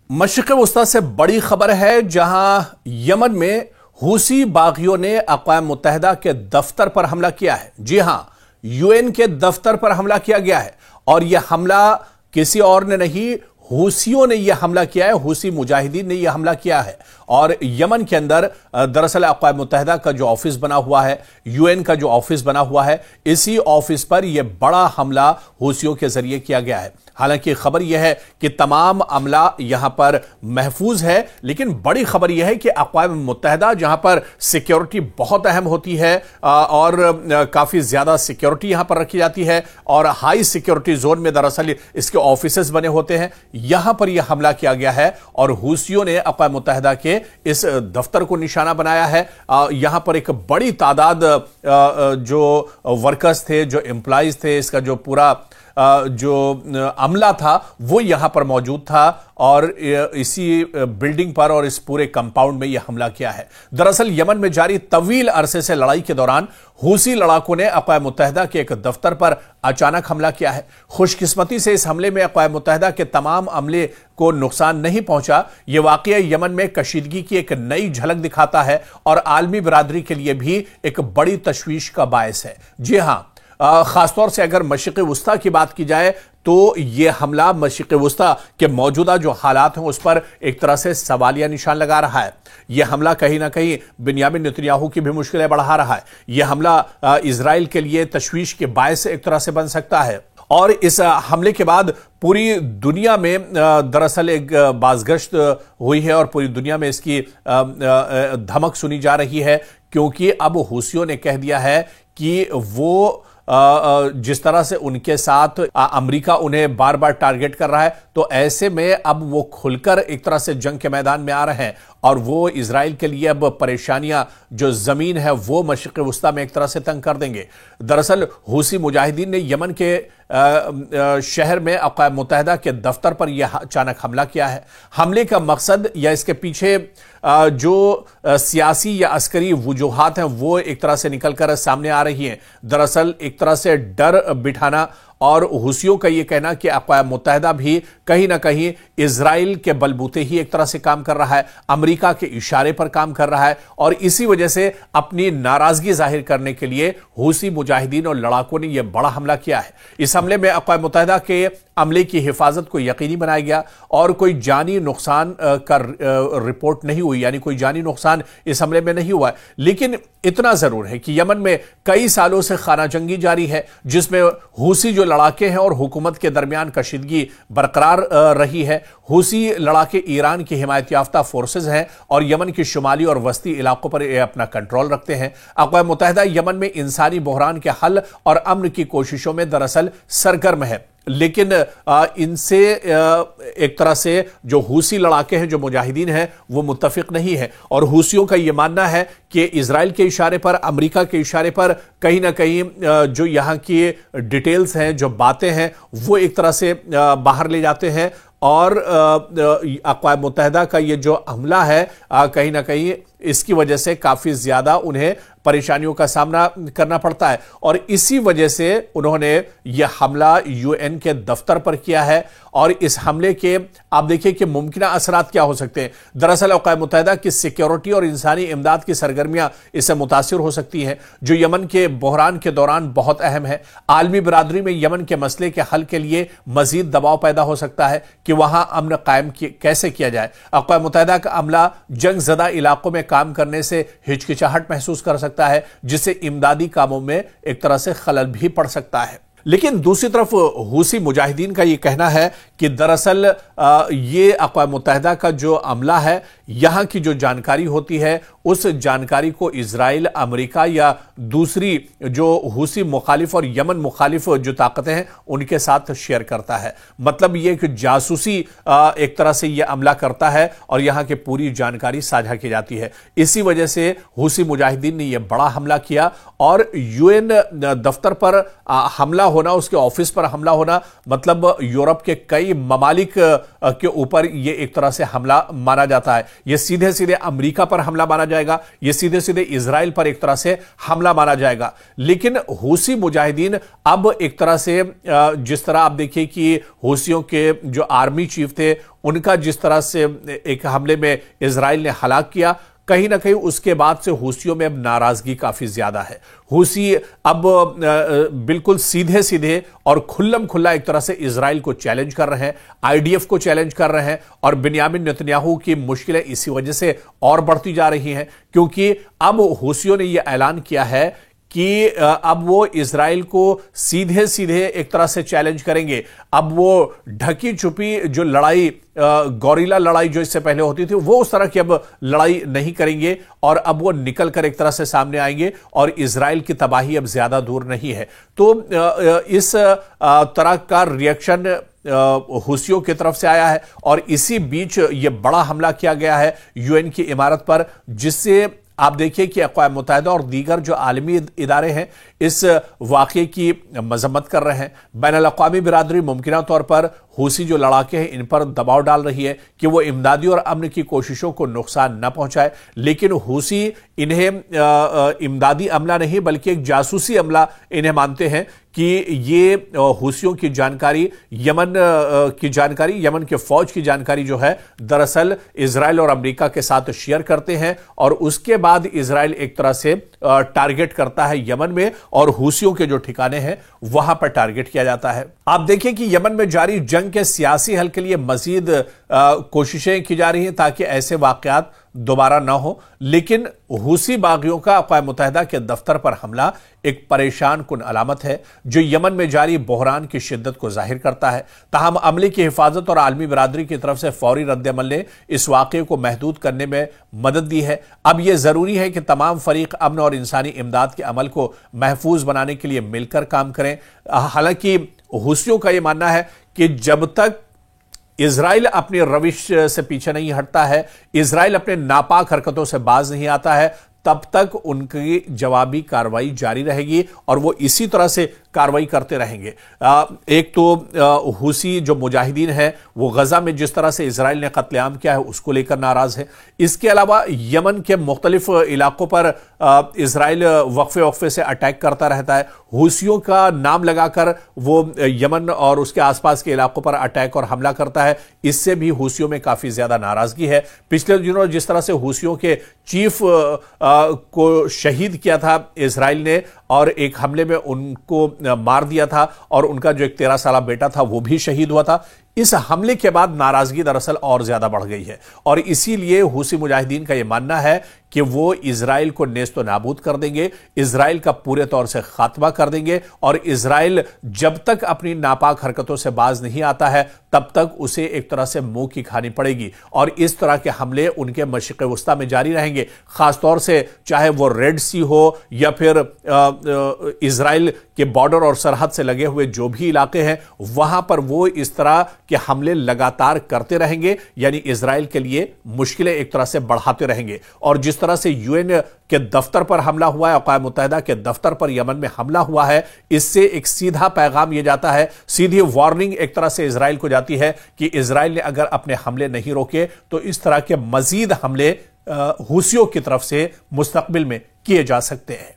मशरिक़ वस्ता से बड़ी खबर है, जहां यमन में हूसी बागियों ने अक़वाम मुत्तहिदा के दफ्तर पर हमला किया है। जी हां, यूएन के दफ्तर पर हमला किया गया है और यह हमला किसी और ने नहीं, हूसियों ने यह हमला किया है। हूसी मुजाहिदीन ने यह हमला किया है और यमन के अंदर दरअसल अक़वाम मुत्तहिदा का जो ऑफिस बना हुआ है, यूएन का जो ऑफिस बना हुआ है, इसी ऑफिस पर यह बड़ा हमला हूसियों के जरिए किया गया है। हालांकि खबर यह है कि तमाम अमला यहां पर महफूज है, लेकिन बड़ी खबर यह है कि अक़वाम मुत्तहिदा, जहां पर सिक्योरिटी बहुत अहम होती है और काफी ज्यादा सिक्योरिटी यहां पर रखी जाती है और हाई सिक्योरिटी जोन में दरअसल इसके ऑफिसेस बने होते हैं, यहां पर यह हमला किया गया है और हूसियों ने अक़वाम मुत्तहिदा के इस दफ्तर को निशाना बनाया है। यहां पर एक बड़ी तादाद जो वर्कर्स थे, जो एम्प्लॉइज थे, इसका जो पूरा जो अमला था वो यहां पर मौजूद था और इसी बिल्डिंग पर और इस पूरे कंपाउंड में यह हमला किया है। दरअसल यमन में जारी तवील अरसे से लड़ाई के दौरान हूसी लड़ाकों ने अक़वाम मुत्तहिदा के एक दफ्तर पर अचानक हमला किया है। खुशकिस्मती से इस हमले में अक़वाम मुत्तहिदा के तमाम अमले को नुकसान नहीं पहुंचा। यह वाकया यमन में कशीदगी की एक नई झलक दिखाता है और आलमी बिरादरी के लिए भी एक बड़ी तशवीश का बायस है। जी हां, खासतौर से अगर मशरिक़ वस्ता की बात की जाए तो यह हमला मशरिक़ वस्ता के मौजूदा जो हालात हैं उस पर एक तरह से सवालिया निशान लगा रहा है। यह हमला कहीं ना कहीं बिन्यामिन नेतन्याहू की भी मुश्किलें बढ़ा रहा है। यह हमला इजराइल के लिए तशवीश के बायस एक तरह से बन सकता है और इस हमले के बाद पूरी दुनिया में दरअसल एक बाज़गश्त हुई है और पूरी दुनिया में इसकी धमक सुनी जा रही है, क्योंकि अब हूसियों ने कह दिया है कि वो जिस तरह से उनके साथ अमेरिका उन्हें बार बार टारगेट कर रहा है, तो ऐसे में अब वो खुलकर एक तरह से जंग के मैदान में आ रहे हैं और वो इजराइल के लिए अब परेशानियां, जो जमीन है वो मशरिक़ वस्ता में एक तरह से तंग कर देंगे। दरअसल हूसी मुजाहिदीन ने यमन के शहर में अक़वाम मुत्तहिदा के दफ्तर पर यह अचानक हमला किया है। हमले का मकसद या इसके पीछे जो सियासी या अस्करी वजूहात हैं वो एक तरह से निकलकर सामने आ रही हैं। दरअसल एक तरह से डर बिठाना और हूसियों का यह कहना कि अक़वाम मुत्तहिदा भी कहीं ना कहीं इजराइल के बलबूते ही एक तरह से काम कर रहा है, अमेरिका के इशारे पर काम कर रहा है और इसी वजह से अपनी नाराजगी जाहिर करने के लिए हूसी मुजाहिदीन और लड़ाकों ने यह बड़ा हमला किया है। इस हमले में अक़वाम मुत्तहिदा के अमले की हिफाजत को यकीनी बनाया गया और कोई जानी नुकसान का रिपोर्ट नहीं हुई, यानी कोई जानी नुकसान इस हमले में नहीं हुआ है। लेकिन इतना जरूर है कि यमन में कई सालों से खाना जंगी जारी है, जिसमें हूसी जो लड़ाके हैं और हुकूमत के दरमियान कशीदगी बरकरार रही है। हूसी लड़ाके ईरान की हिमायत याफ्ता फोर्सेज हैं और यमन के शुमाली और वस्ती इलाकों पर अपना कंट्रोल रखते हैं। अक़वाम मुत्तहिदा यमन में इंसानी बहरान के हल और अमन की कोशिशों में दरअसल सरगर्म है, लेकिन इनसे एक तरह से जो हूसी लड़ाके हैं, जो मुजाहिदीन हैं, वो मुत्तफिक नहीं है और हूसियों का यह मानना है कि इजराइल के इशारे पर, अमेरिका के इशारे पर कहीं ना कहीं जो यहाँ की डिटेल्स हैं, जो बातें हैं, वो एक तरह से बाहर ले जाते हैं और अक़वाम मुत्तहिदा का ये जो हमला है कहीं ना कहीं इसकी वजह से काफी ज्यादा उन्हें परेशानियों का सामना करना पड़ता है और इसी वजह से उन्होंने यह हमला यूएन के दफ्तर पर किया है। और इस हमले के आप देखिए कि मुमकिन असरात क्या हो सकते हैं। दरअसल अक़वाम मुत्तहिदा की सिक्योरिटी और इंसानी इमदाद की सरगर्मियां इससे मुतासिर हो सकती हैं, जो यमन के बहरान के दौरान बहुत अहम है। आलमी बिरादरी में यमन के मसले के हल के लिए मजीद दबाव पैदा हो सकता है कि वहां अमन कायम कैसे किया जाए। अक़वाम मुत्तहिदा का अमला जंग ज़दा इलाकों में काम करने से हिचकिचाहट महसूस कर सकता है, जिससे इमदादी कामों में एक तरह से खलल भी पड़ सकता है। लेकिन दूसरी तरफ हूसी मुजाहिदीन का यह कहना है कि दरअसल ये अक़वाम मुत्तहिदा का जो अमला है, यहां की जो जानकारी होती है उस जानकारी को इजराइल, अमेरिका या दूसरी जो हूसी मुखालिफ और यमन मुखालिफ जो ताकतें हैं उनके साथ शेयर करता है। मतलब ये कि जासूसी एक तरह से यह हमला करता है और यहां की पूरी जानकारी साझा की जाती है। इसी वजह से हूसी मुजाहिदीन ने यह बड़ा हमला किया और यूएन दफ्तर पर हमला होना, उसके ऑफिस पर हमला होना, मतलब यूरोप के कई ममालिक के ऊपर यह एक तरह से हमला माना जाता है। यह सीधे सीधे अमेरिका पर हमला माना जाएगा, यह सीधे सीधे इजराइल पर एक तरह से हमला माना जाएगा। लेकिन हूसी मुजाहिदीन अब एक तरह से जिस तरह आप देखिए कि हूसियों के जो आर्मी चीफ थे उनका जिस तरह से एक हमले में इजराइल ने हलाक किया, कहीं ना कहीं उसके बाद से हूसियों में अब नाराजगी काफी ज्यादा है। हूसी अब बिल्कुल सीधे सीधे और खुल्लम खुल्ला एक तरह से इजराइल को चैलेंज कर रहे हैं, आईडीएफ को चैलेंज कर रहे हैं, और बिन्यामिन नेतन्याहू की मुश्किलें इसी वजह से और बढ़ती जा रही हैं, क्योंकि अब हूसियों ने यह ऐलान किया है कि अब वो इजराइल को सीधे सीधे एक तरह से चैलेंज करेंगे। अब वो ढकी छुपी जो लड़ाई, गौरिला लड़ाई जो इससे पहले होती थी, वो उस तरह की अब लड़ाई नहीं करेंगे, और अब वो निकल कर एक तरह से सामने आएंगे, और इजराइल की तबाही अब ज्यादा दूर नहीं है। तो इस तरह का रिएक्शन हूसियों की तरफ से आया है, और इसी बीच ये बड़ा हमला किया गया है यूएन की इमारत पर, जिससे आप देखिए कि अक़वाम मुत्तहिदा और दीगर जो आलमी इदारे हैं इस वाक़े की मजम्मत कर रहे हैं। बैनुल-अक़वामी बिरादरी मुमकिना तौर पर हूसी जो लड़ाके हैं इन पर दबाव डाल रही है कि वो इमदादी और अमन की कोशिशों को नुकसान न पहुंचाए, लेकिन हूसी इन्हें इमदादी अमला नहीं बल्कि एक जासूसी अमला इन्हें मानते हैं कि ये हूसियों की जानकारी, यमन की जानकारी, यमन के फौज की जानकारी जो है दरअसल इजराइल और अमेरिका के साथ शेयर करते हैं, और उसके बाद इजराइल एक तरह से टारगेट करता है यमन में, और हूसियों के जो ठिकाने हैं वहां पर टारगेट किया जाता है। आप देखिए कि यमन में जारी जंग के सियासी हल के लिए मजीद कोशिशें की जा रही हैं ताकि ऐसे वाकयात दोबारा ना हो, लेकिन हूसी बागियों का अक़वाम मुत्तहिदा के दफ्तर पर हमला एक परेशान कुन अलामत है जो यमन में जारी बहरान की शिद्दत को जाहिर करता है। ताहम अमले की हिफाजत और आलमी बिरादरी की तरफ से फौरी रद्द-ए-अमल ने इस वाक़े को महदूद करने में मदद दी है। अब यह जरूरी है कि तमाम फरीक अमन और इंसानी इमदाद के अमल को महफूज बनाने के लिए मिलकर काम करें। हालांकि हूसियों का यह मानना है कि जब तक इजराइल अपनी रविश से पीछे नहीं हटता है, इजराइल अपने नापाक हरकतों से बाज नहीं आता है, तब तक उनकी जवाबी कार्रवाई जारी रहेगी और वो इसी तरह से कार्रवाई करते रहेंगे। एक तो हूसी जो मुजाहिदीन हैं वो गजा में जिस तरह से इजराइल ने कत्लेआम किया है उसको लेकर नाराज है। इसके अलावा यमन के मुख्तलिफ इलाकों पर इजराइल वक्फे वक्फे से अटैक करता रहता है। हूसियों का नाम लगाकर वो यमन और उसके आसपास के इलाकों पर अटैक और हमला करता है। इससे भी हूसियों में काफी ज्यादा नाराजगी है। पिछले दिनों जिस तरह से हूसियों के चीफ को शहीद किया था इजराइल ने और एक हमले में उनको मार दिया था, और उनका जो एक 13 साला बेटा था वो भी शहीद हुआ था। इस हमले के बाद नाराजगी दरअसल और ज्यादा बढ़ गई है, और इसीलिए हूसी मुजाहिदीन का यह मानना है कि वो इजराइल को नेस्तो नाबूद कर देंगे, इजराइल का पूरे तौर से खात्मा कर देंगे, और इजराइल जब तक अपनी नापाक हरकतों से बाज नहीं आता है तब तक उसे एक तरह से मुंह की खानी पड़ेगी, और इस तरह के हमले उनके मशरिक़ वस्ता में जारी रहेंगे। खासतौर से चाहे वो रेड सी हो या फिर इजराइल के बॉर्डर और सरहद से लगे हुए जो भी इलाके हैं वहां पर वो इस तरह के हमले लगातार करते रहेंगे, यानी इजराइल के लिए मुश्किलें एक तरह से बढ़ाते रहेंगे। और जिस तरह से यूएन के दफ्तर पर हमला हुआ है, अक़वाम मुत्तहिदा के दफ्तर पर यमन में हमला हुआ है, इससे एक सीधा पैगाम यह जाता है, सीधी वार्निंग एक तरह से इजराइल को जाती है कि इजराइल ने अगर अपने हमले नहीं रोके तो इस तरह के मजीद हमले हूसियों की तरफ से मुस्तकबिल में किए जा सकते हैं।